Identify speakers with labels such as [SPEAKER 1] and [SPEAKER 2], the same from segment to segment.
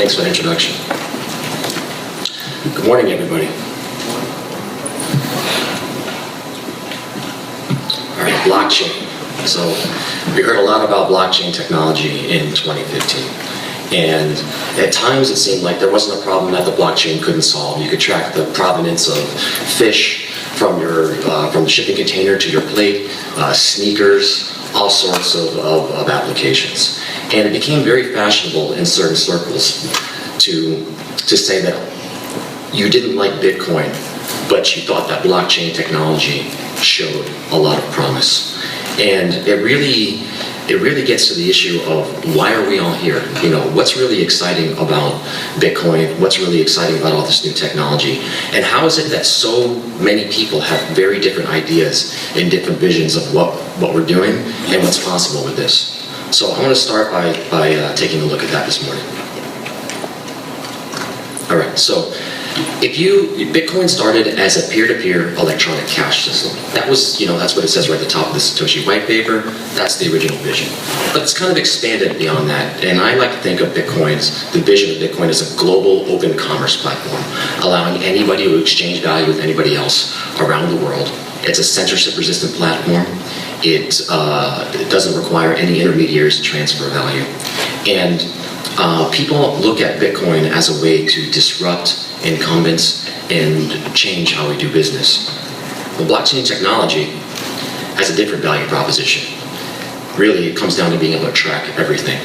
[SPEAKER 1] Thanks for the introduction. Good morning, everybody. All right, blockchain. So we heard a lot about blockchain technology in 2015. And at times it seemed like there wasn't a problem that the blockchain couldn't solve. You could track the provenance of fish from the shipping container to your plate, sneakers, all sorts of applications. And it became very fashionable in certain circles to say that you didn't like Bitcoin, but you thought that blockchain technology showed a lot of promise. And it really gets to the issue of why are we all here? You know, what's really exciting about Bitcoin? What's really exciting about all this new technology? And how is it that so many people have very different ideas and different visions of what we're doing and what's possible with this? So I want to start by taking a look at that this morning. All right, so Bitcoin started as a peer-to-peer electronic cash system. That was, that's what it says right at the top of the Satoshi white paper. That's the original vision. But it's kind of expanded beyond that. And I like to think of the vision of Bitcoin as a global open commerce platform, allowing anybody to exchange value with anybody else around the world. It's a censorship-resistant platform. It doesn't require any intermediaries to transfer value. And people look at Bitcoin as a way to disrupt incumbents and change how we do business. Well, blockchain technology has a different value proposition. Really, it comes down to being able to track everything.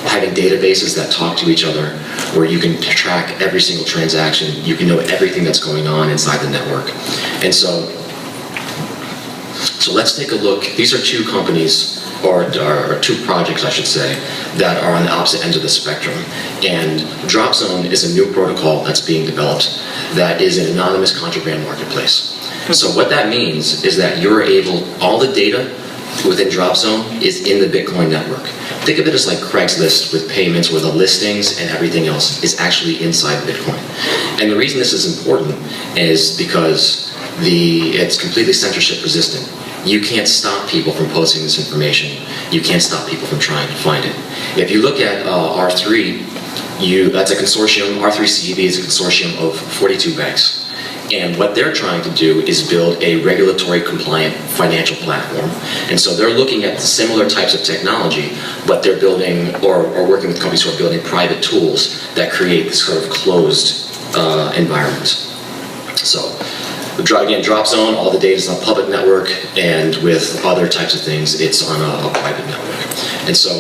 [SPEAKER 1] Having databases that talk to each other, where you can track every single transaction, you can know everything that's going on inside the network. And so let's take a look. These are two companies, or two projects, I should say, that are on the opposite ends of the spectrum. And DropZone is a new protocol that's being developed that is an anonymous contraband marketplace. So what that means is that all the data within DropZone is in the Bitcoin network. Think of it as like Craigslist with payments, where the listings and everything else is actually inside Bitcoin. And the reason this is important is because it's completely censorship resistant. You can't stop people from posting this information. You can't stop people from trying to find it. If you look at R3, that's a consortium. R3CEB is a consortium of 42 banks. And what they're trying to do is build a regulatory compliant financial platform. And so they're looking at similar types of technology, but they're building or working with companies who are building private tools that create this sort of closed environment. So, again, DropZone, all the data is on a public network, and with other types of things, it's on a private network. And so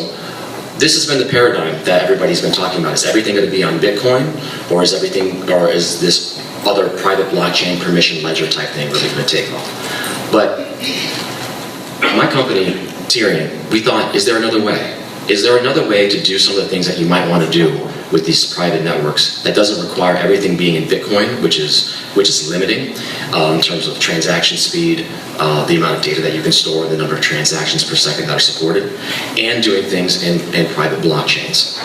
[SPEAKER 1] this has been the paradigm that everybody's been talking about. Is everything going to be on Bitcoin, or is this other private blockchain permission ledger type thing really going to take off? But my company, Tyrion, we thought, is there another way? Is there another way to do some of the things that you might want to do with these private networks that doesn't require everything being in Bitcoin, which is limiting in terms of transaction speed, the amount of data that you can store, the number of transactions per second that are supported, and doing things in private blockchains.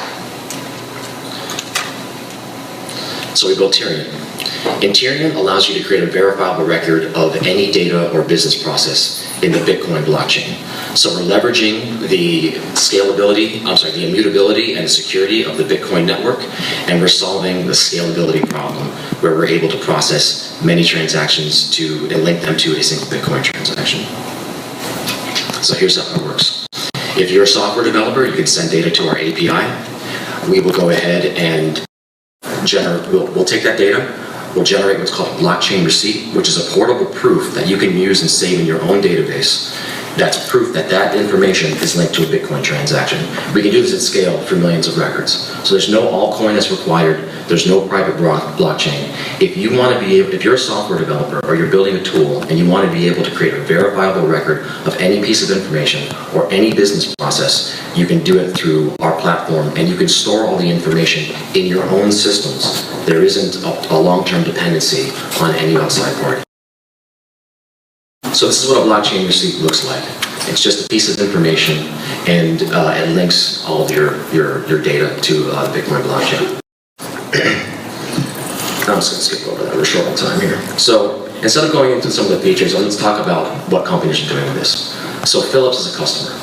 [SPEAKER 1] So we built Tyrion. And Tyrion allows you to create a verifiable record of any data or business process in the Bitcoin blockchain. So we're leveraging the the immutability and security of the Bitcoin network, and we're solving the scalability problem, where we're able to process many transactions and link them to a single Bitcoin transaction. So here's how it works. If you're a software developer, you can send data to our API. We will go ahead and we'll take that data. We'll generate what's called a blockchain receipt, which is a portable proof that you can use and save in your own database. That's proof that information is linked to a Bitcoin transaction. We can do this at scale for millions of records. So there's no altcoin that's required. There's no private blockchain. If you're a software developer or you're building a tool and you want to be able to create a verifiable record of any piece of information or any business process, you can do it through our platform, and you can store all the information in your own systems. There isn't a long-term dependency on any outside party. So this is what a blockchain receipt looks like. It's just a piece of information, and it links all of your data to the Bitcoin blockchain. I'm just going to skip over that. We're short on time here. So instead of going into some of the features, let's talk about what companies are doing with this. So Philips is a customer.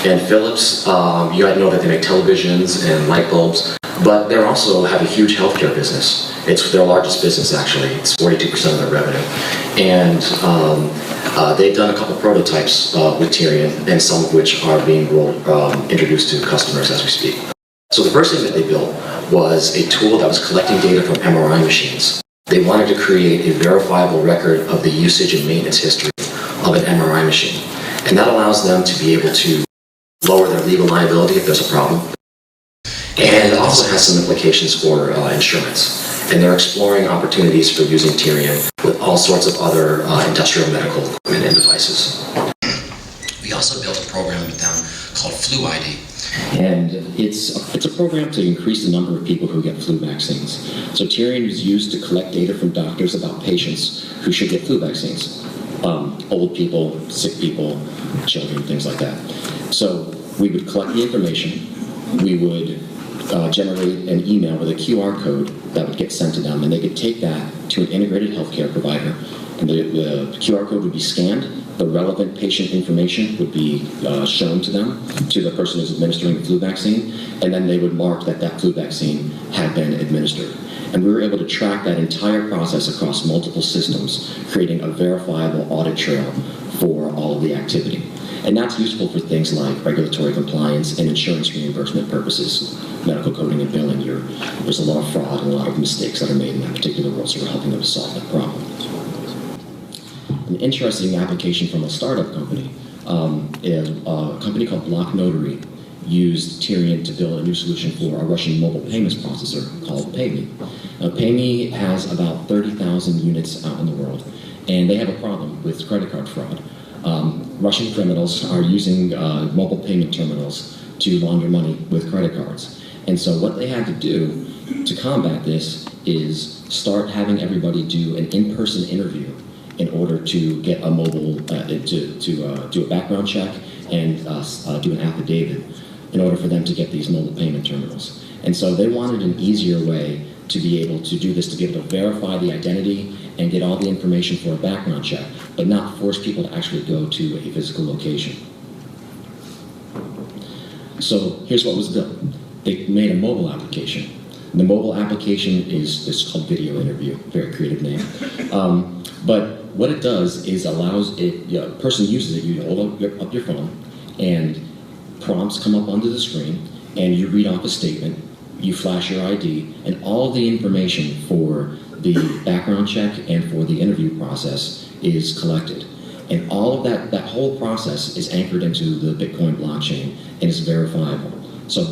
[SPEAKER 1] And Philips, you guys know that they make televisions and light bulbs, but they also have a huge healthcare business. It's their largest business, actually. It's 42% of their revenue. And they've done a couple prototypes with Tyrion, and some of which are being introduced to customers as we speak. So the first thing that they built was a tool that was collecting data from MRI machines. They wanted to create a verifiable record of the usage and maintenance history of an MRI machine. And that allows them to be able to lower their legal liability if there's a problem. And it also has some implications for insurance. And they're exploring opportunities for using Tyrion with all sorts of other industrial medical equipment and devices. We also built a program with them called Flu ID. And it's a program to increase the number of people who get flu vaccines. So Tyrion is used to collect data from doctors about patients who should get flu vaccines. Old people, sick people, children, things like that. So we would collect the information. We would generate an email with a QR code that would get sent to them, and they could take that to an integrated healthcare provider. And the QR code would be scanned. The relevant patient information would be shown to them, to the person who's administering the flu vaccine, and then they would mark that that flu vaccine had been administered. And we were able to track that entire process across multiple systems, creating a verifiable audit trail for all of the activity. And that's useful for things like regulatory compliance and insurance reimbursement purposes, medical coding and billing. There's a lot of fraud and a lot of mistakes that are made in that particular world, so we're helping them to solve that problem. An interesting application from a startup company, a company called Block Notary used Tyrion to build a new solution for a Russian mobile payments processor called PayMe. Now, PayMe has about 30,000 units out in the world, and they have a problem with credit card fraud. Russian criminals are using mobile payment terminals to launder money with credit cards. And so what they had to do to combat this is start having everybody do an in-person interview in order to get a mobile, to do a background check and do an affidavit in order for them to get these mobile payment terminals. And so they wanted an easier way to be able to do this, to be able to verify the identity and get all the information for a background check, but not force people to actually go to a physical location. So here's what was built. They made a mobile application. The mobile application is called Video Interview, very creative name. But what it does is allows it, a person uses it, you hold up your phone, and prompts come up onto the screen, and you read off a statement, you flash your ID, and all the information for the background check and for the interview process is collected. And all of that whole process is anchored into the Bitcoin blockchain and is verifiable. So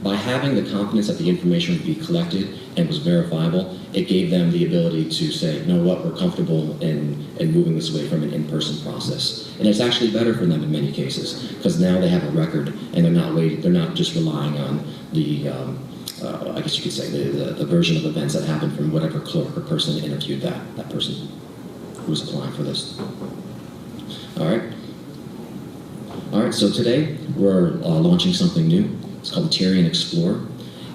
[SPEAKER 1] by having the confidence that the information would be collected and was verifiable, it gave them the ability to say, you know what, we're comfortable in moving this away from an in-person process. And it's actually better for them in many cases, because now they have a record and they're not just relying on the, I guess you could say, the version of events that happened from whatever clerk or person interviewed that person who was applying for this. All right, so today we're launching something new. It's called Tyrion Explorer.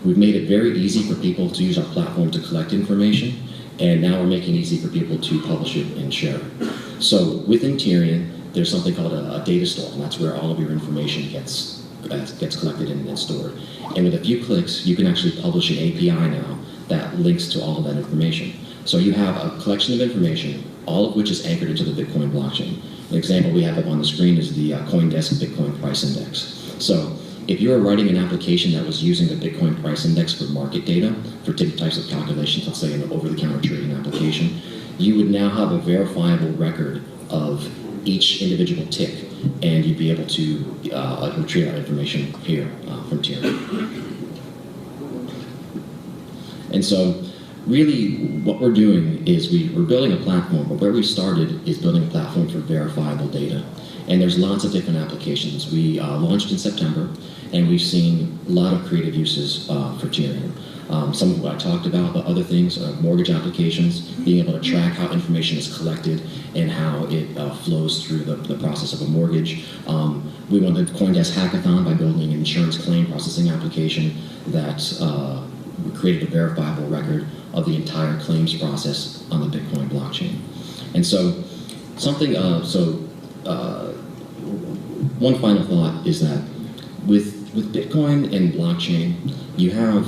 [SPEAKER 1] We've made it very easy for people to use our platform to collect information, and now we're making it easy for people to publish it and share it. So within Tyrion, there's something called a data store, and that's where all of your information gets collected and stored. And with a few clicks, you can actually publish an API now that links to all of that information. So you have a collection of information, all of which is anchored into the Bitcoin blockchain. An example we have up on the screen is the CoinDesk Bitcoin Price Index. So if you were writing an application that was using the Bitcoin Price Index for market data, for different types of calculations, let's say an over-the-counter trading application, you would now have a verifiable record of each individual tick, and you'd be able to retrieve that information here from Tyrion. And so really what we're doing is we're building a platform, but where we started is building a platform for verifiable data. And there's lots of different applications. We launched in September, and we've seen a lot of creative uses for Tyrion. Some of what I talked about, but other things, mortgage applications, being able to track how information is collected and how it flows through the process of a mortgage. We won the CoinDesk Hackathon by building an insurance claim processing application that created a verifiable record of the entire claims process on the Bitcoin blockchain. And so, one final thought is that
[SPEAKER 2] with Bitcoin and blockchain, you have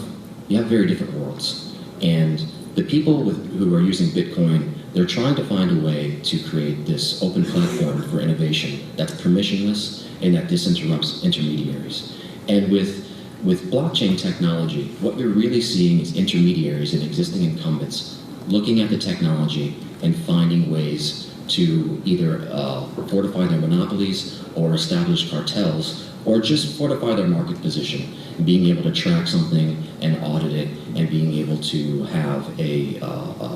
[SPEAKER 2] very different worlds, and the people who are using Bitcoin, they're trying to find a way to create this open platform for innovation that's permissionless and that disinterrupts intermediaries. And with blockchain technology, what you're really seeing is intermediaries and existing incumbents looking at the technology and finding ways to either fortify their monopolies or establish cartels or just fortify their market position, being able to track something and audit it and being able to have a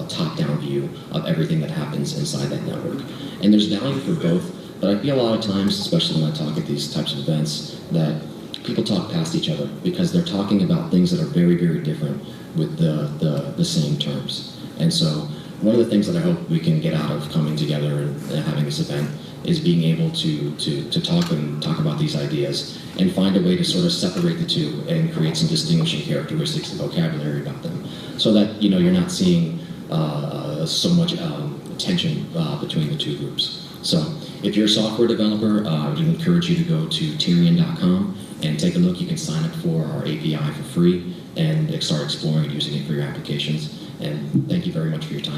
[SPEAKER 2] top-down view of everything that happens inside that network. And there's value for both, but I feel a lot of times, especially when I talk at these types of events, that people talk past each other because they're talking about things that are very, very different with the same terms. And so one of the things that I hope we can get out of coming together and having this event is being able to talk about these ideas and find a way to sort of separate the two and create some distinguishing characteristics and vocabulary about them, so that you're not seeing so much tension between the two groups. So if you're a software developer, I would encourage you to go to Tyrian.com and take a look. You can sign up for our API for free and start exploring and using it for your applications. And thank you very much for your time.